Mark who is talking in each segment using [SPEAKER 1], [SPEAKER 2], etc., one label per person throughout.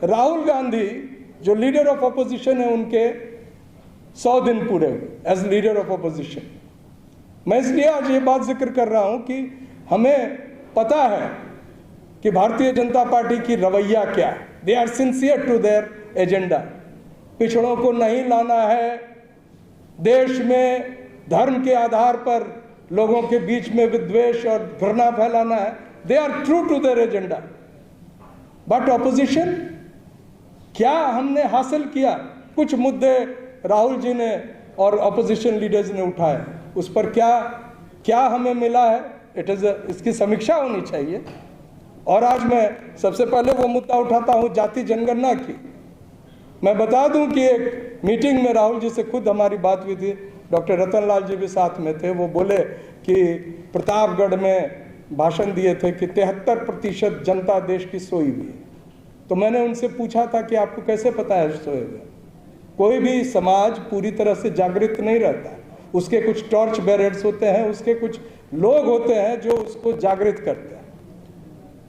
[SPEAKER 1] राहुल गांधी जो leader of opposition है, उनके 100 दिन पूरे हुए एज लीडर ऑफ अपोजिशन। मैं इसलिए आज ये बात जिक्र कर रहा हूं कि हमें पता है कि भारतीय जनता पार्टी की रवैया क्या है। They are sincere to their agenda. पिछड़ों को नहीं लाना है, देश में धर्म के आधार पर लोगों के बीच में विद्वेष और घृणा फैलाना है। They are true to their agenda. But opposition, क्या हमने हासिल किया? कुछ मुद्दे राहुल जी ने और ऑपोजिशन लीडर्स ने उठाए, उस पर क्या हमें मिला है? इसकी समीक्षा होनी चाहिए। और आज मैं सबसे पहले वो मुद्दा उठाता हूं जाति जनगणना की। मैं बता दूं कि एक मीटिंग में राहुल जी से खुद हमारी बात हुई थी, डॉक्टर रतन लाल जी भी साथ में थे। वो बोले कि प्रतापगढ़ में भाषण दिए थे कि 73% जनता देश की सोई हुई है। तो मैंने उनसे पूछा था कि आपको कैसे पता है सोए हुए? कोई भी समाज पूरी तरह से जागृत नहीं रहता, उसके कुछ टॉर्च बेरर्स होते हैं, उसके कुछ लोग होते हैं जो उसको जागृत करते हैं।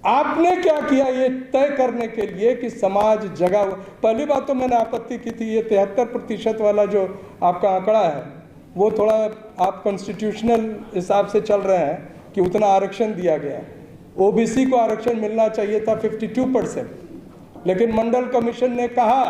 [SPEAKER 1] आपने क्या किया ये तय करने के लिए कि समाज जगा हुआ? पहली बात तो मैंने आपत्ति की थी, ये 73% वाला जो आपका आंकड़ा है वो थोड़ा आप कॉन्स्टिट्यूशनल हिसाब से चल रहे हैं कि उतना आरक्षण दिया गया। ओबीसी को आरक्षण मिलना चाहिए था 52%, लेकिन मंडल कमीशन ने कहा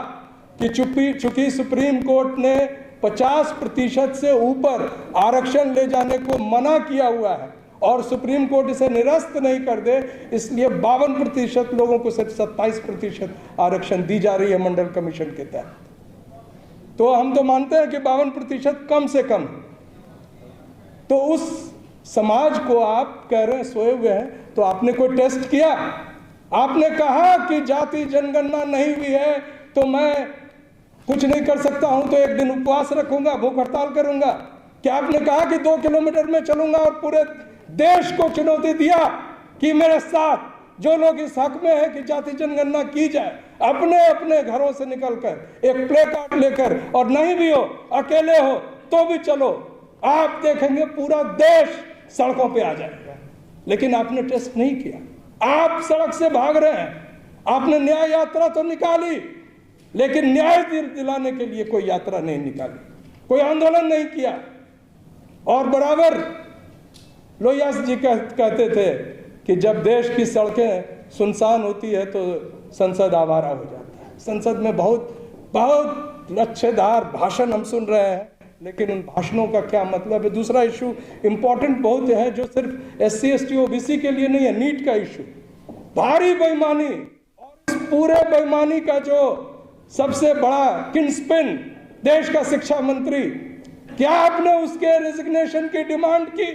[SPEAKER 1] कि चूंकि सुप्रीम कोर्ट ने 50% से ऊपर आरक्षण ले जाने को मना किया हुआ है और सुप्रीम कोर्ट इसे निरस्त नहीं कर दे, इसलिए 52% लोगों को सिर्फ 27% आरक्षण दी जा रही है मंडल कमीशन के तहत। तो हम तो मानते हैं कि 52% कम से कम। तो उस समाज को आप कह रहे हैं सोए हुए हैं, तो आपने कोई टेस्ट किया? आपने कहा कि जाति जनगणना नहीं हुई है तो मैं कुछ नहीं कर सकता हूं, तो एक दिन उपवास रखूंगा, भूख हड़ताल करूंगा। क्या आपने कहा कि 2 किलोमीटर में चलूंगा और पूरे देश को चुनौती दिया कि मेरे साथ जो लोग इस हक में है कि जाति जनगणना की जाए, अपने अपने घरों से निकलकर एक प्ले कार्ड लेकर, और नहीं भी हो, अकेले हो तो भी चलो, आप देखेंगे पूरा देश सड़कों पे आ जाएगा। लेकिन आपने टेस्ट नहीं किया, आप सड़क से भाग रहे हैं। आपने न्याय यात्रा तो निकाली, लेकिन न्याय दिलाने के लिए कोई यात्रा नहीं निकाली, कोई आंदोलन नहीं किया। और बराबर लोहिया जी कहते थे कि जब देश की सड़कें सुनसान होती है तो संसद आवारा हो जाता है। संसद में बहुत लच्छेदार भाषण हम सुन रहे हैं, लेकिन उन भाषणों का क्या मतलब है? दूसरा इशू इंपॉर्टेंट बहुत है जो सिर्फ SC ST OBC के लिए नहीं है, नीट का इशू। भारी बेईमानी, और इस पूरे बेईमानी का जो सबसे बड़ा किंगस्पिन देश का शिक्षा मंत्री, क्या आपने उसके रेजिग्नेशन की डिमांड की?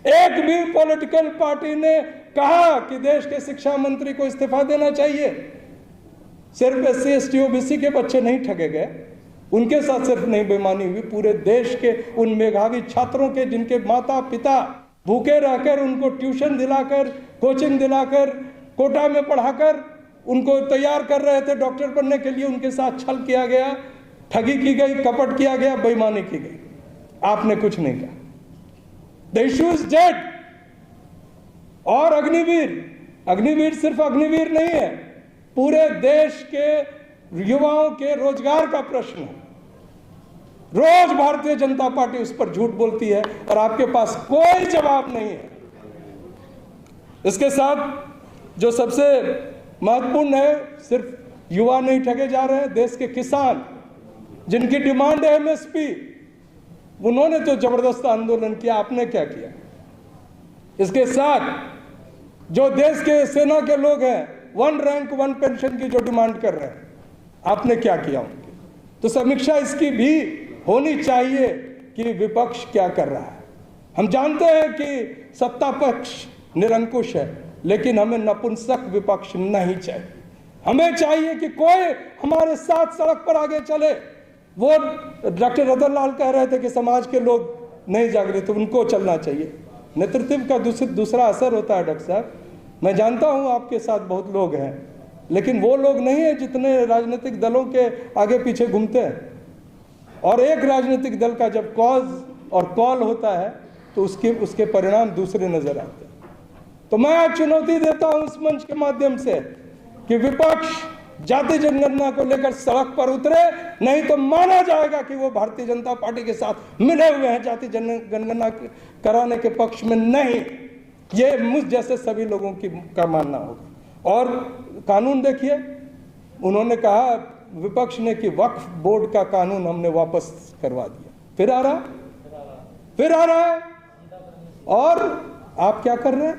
[SPEAKER 1] एक भी पॉलिटिकल पार्टी ने कहा कि देश के शिक्षा मंत्री को इस्तीफा देना चाहिए? सिर्फ SC ST OBC के बच्चे नहीं ठगे गए, उनके साथ सिर्फ नहीं बेईमानी हुई, पूरे देश के उन मेधावी छात्रों के जिनके माता पिता भूखे रहकर उनको ट्यूशन दिलाकर, कोचिंग दिलाकर, कोटा में पढ़ाकर उनको तैयार कर रहे थे डॉक्टर बनने के लिए, उनके साथ छल किया गया, ठगी की गई, कपट किया गया, बेईमानी की गई। आपने कुछ नहीं कहा। The issue is dead. और अग्निवीर सिर्फ अग्निवीर नहीं है, पूरे देश के युवाओं के रोजगार का प्रश्न है। रोज भारतीय जनता पार्टी उस पर झूठ बोलती है और आपके पास कोई जवाब नहीं है। इसके साथ जो सबसे महत्वपूर्ण है, सिर्फ युवा नहीं ठगे जा रहे हैं, देश के किसान जिनकी डिमांड है MSP, उन्होंने तो जबरदस्त आंदोलन किया। आपने क्या किया? इसके साथ जो देश के सेना के लोग हैं, 1 रैंक 1 पेंशन की जो डिमांड कर रहे हैं, आपने क्या किया उनकी? तो समीक्षा इसकी भी होनी चाहिए कि विपक्ष क्या कर रहा है। हम जानते हैं कि सत्ता पक्ष निरंकुश है, लेकिन हमें नपुंसक विपक्ष नहीं चाहिए। हमें चाहिए कि कोई हमारे साथ सड़क पर आगे चले। वो डॉक्टर रतन लाल कह रहे थे कि समाज के लोग नहीं जागृत, उनको चलना चाहिए। नेतृत्व का दूसरा असर होता है डॉक्टर साहब। मैं जानता हूं आपके साथ बहुत लोग हैं, लेकिन वो लोग नहीं है जितने राजनीतिक दलों के आगे पीछे घूमते हैं। और एक राजनीतिक दल का जब कॉज और कॉल होता है तो उसके परिणाम दूसरे नजर आते हैं। तो मैं आज चुनौती देता हूं इस मंच के माध्यम से कि विपक्ष जाति जनगणना को लेकर सड़क पर उतरे, नहीं तो माना जाएगा कि वो भारतीय जनता पार्टी के साथ मिले हुए हैं, जाति जनगणना कराने के पक्ष में नहीं। ये मुझ जैसे सभी लोगों का मानना होगा। और कानून देखिए, उन्होंने कहा विपक्ष ने कि वक्फ बोर्ड का कानून हमने वापस करवा दिया, फिर आ रहा है। और आप क्या कर रहे हैं?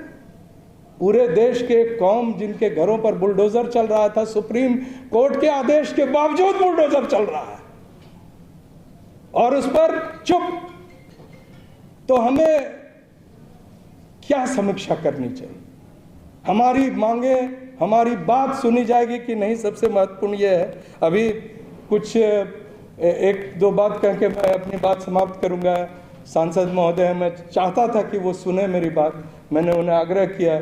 [SPEAKER 1] पूरे देश के कौम जिनके घरों पर बुलडोजर चल रहा था, सुप्रीम कोर्ट के आदेश के बावजूद बुलडोजर चल रहा है और उस पर चुप। तो हमें क्या समीक्षा करनी चाहिए? हमारी मांगे, हमारी बात सुनी जाएगी कि नहीं? सबसे महत्वपूर्ण यह है, अभी कुछ एक दो बात कह के मैं अपनी बात समाप्त करूंगा। सांसद महोदय, मैं चाहता था कि वो सुने मेरी बात, मैंने उन्हें आग्रह किया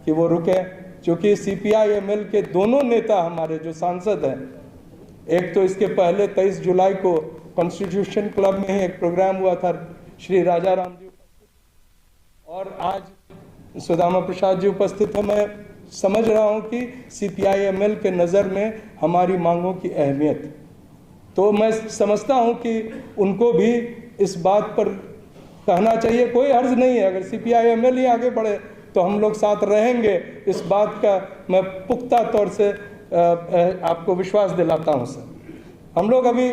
[SPEAKER 1] कि वो रुके, क्योंकि CPI-ML के दोनों नेता हमारे जो सांसद हैं, एक तो इसके पहले 23 जुलाई को कॉन्स्टिट्यूशन क्लब में ही एक प्रोग्राम हुआ था, श्री राजा राम जी, और आज सुदामा प्रसाद जी उपस्थित है। मैं समझ रहा हूं कि CPI-ML के नज़र में हमारी मांगों की अहमियत, तो मैं समझता हूं कि उनको भी इस बात पर कहना चाहिए। कोई हर्ज नहीं है, अगर CPI-ML ही आगे बढ़े तो हम लोग साथ रहेंगे, इस बात का मैं पुख्ता तौर से आपको विश्वास दिलाता हूं सर। हम लोग अभी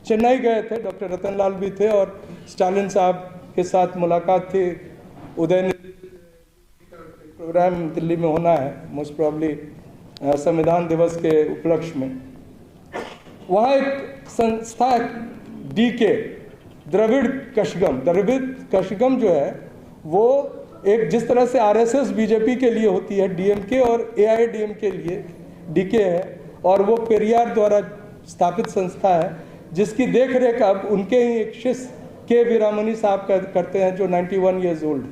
[SPEAKER 1] चेन्नई गए थे, डॉक्टर रतनलाल भी थे और स्टालिन साहब के साथ मुलाकात थी। उदयनिधि प्रोग्राम दिल्ली में होना है, मोस्ट प्रॉब्ली संविधान दिवस के उपलक्ष्य में। वहाँ एक संस्था DK, द्रविड़ कशगम जो है, वो एक जिस तरह से RSS बीजेपी के लिए होती है, DMK और AIADMK के लिए DK है, और वो पेरियार द्वारा स्थापित संस्था है जिसकी देखरेख अब उनके ही एक शिष्य के वीरामणी साहब करते हैं जो 91 ईयर्स ओल्ड।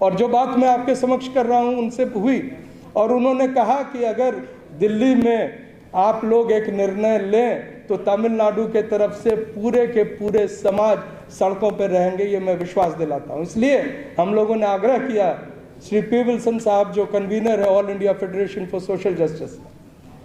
[SPEAKER 1] और जो बात मैं आपके समक्ष कर रहा हूं उनसे हुई, और उन्होंने कहा कि अगर दिल्ली में आप लोग एक निर्णय लें तो तमिलनाडु के तरफ से पूरे के पूरे समाज सड़कों पर रहेंगे, ये मैं विश्वास दिलाता हूं। इसलिए हम लोगों ने आग्रह किया, श्री P. विल्सन साहब जो कन्वीनर है all India federation for social justice,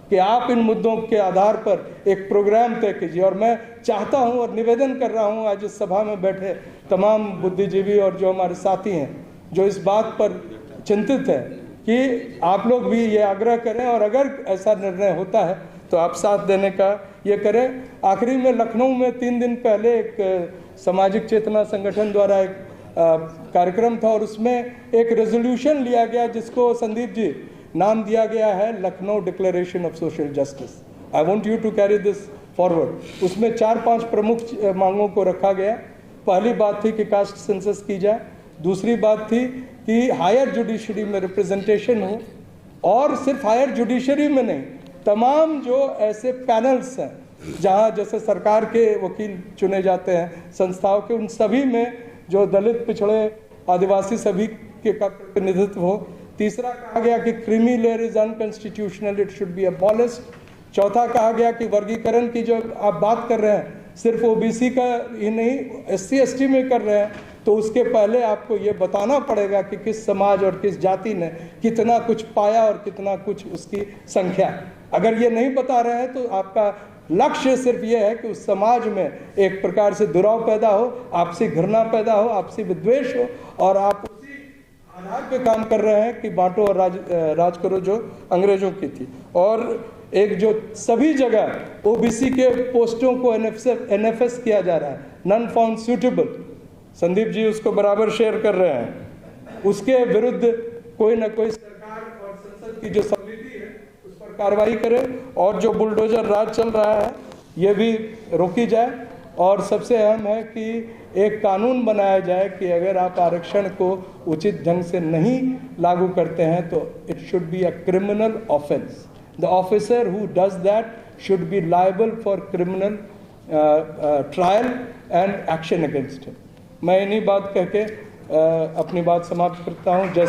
[SPEAKER 1] कि आप इन मुद्दों के आधार पर एक प्रोग्राम तय कीजिए। और मैं चाहता हूं और निवेदन कर रहा हूं आज इस सभा में बैठे तमाम बुद्धिजीवी और जो हमारे साथी हैं जो इस बात पर चिंतित हैं कि आप लोग भी ये आग्रह करें, और अगर ऐसा निर्णय होता है तो आप साथ देने का ये करें। आखिरी में लखनऊ में 3 दिन पहले एक सामाजिक चेतना संगठन द्वारा एक कार्यक्रम था, और उसमें एक रेजोल्यूशन लिया गया जिसको संदीप जी नाम दिया गया है Lucknow declaration of social justice. I want you to carry this forward. उसमें 4-5 प्रमुख मांगों को रखा गया। पहली बात थी कि कास्ट सेंसस की जाए, दूसरी बात थी कि हायर जुडिशरी में रिप्रेजेंटेशन हो, और सिर्फ हायर जुडिशरी में नहीं, तमाम जो ऐसे पैनल्स हैं जहां जैसे सरकार के वकील चुने जाते हैं संस्थाओं के, उन सभी में जो दलित, पिछड़े, आदिवासी सभी के का प्रतिनिधित्व हो। तीसरा कहा गया कि creamy layer is unconstitutional, it should be abolished. चौथा कहा गया कि वर्गीकरण की जो आप बात कर रहे हैं सिर्फ OBC का ही नहीं, SC ST में कर रहे हैं, तो उसके पहले आपको ये बताना पड़ेगा कि किस समाज और किस जाति ने कितना कुछ पाया और कितना कुछ उसकी संख्या। अगर ये नहीं बता रहे हैं तो आपका लक्ष्य सिर्फ ये है कि उस समाज में एक प्रकार से दुराव पैदा हो, आपसी घृणा पैदा हो, आपसी विद्वेष हो, और आप उसी आधार पे काम कर रहे हैं कि बांटो और राज करो, जो अंग्रेजों की थी। और एक जो सभी जगह OBC के पोस्टों को NFS किया जा रहा है, non found suitable, Sandeep ji उसको बराबर शेयर कर रहे हैं, उसके विरुद्ध कोई ना कोई सरकार और संसद की जो समिति है उस पर कार्रवाई करे, और जो बुलडोजर राज चल रहा है ये भी रोकी जाए। और सबसे अहम है कि एक कानून बनाया जाए कि अगर आप आरक्षण को उचित ढंग से नहीं लागू करते हैं तो it should be a criminal offence. The officer who does that should be liable for criminal trial and action against him. मैं इन्हीं बात कह के अपनी बात समाप्त करता हूँ। जय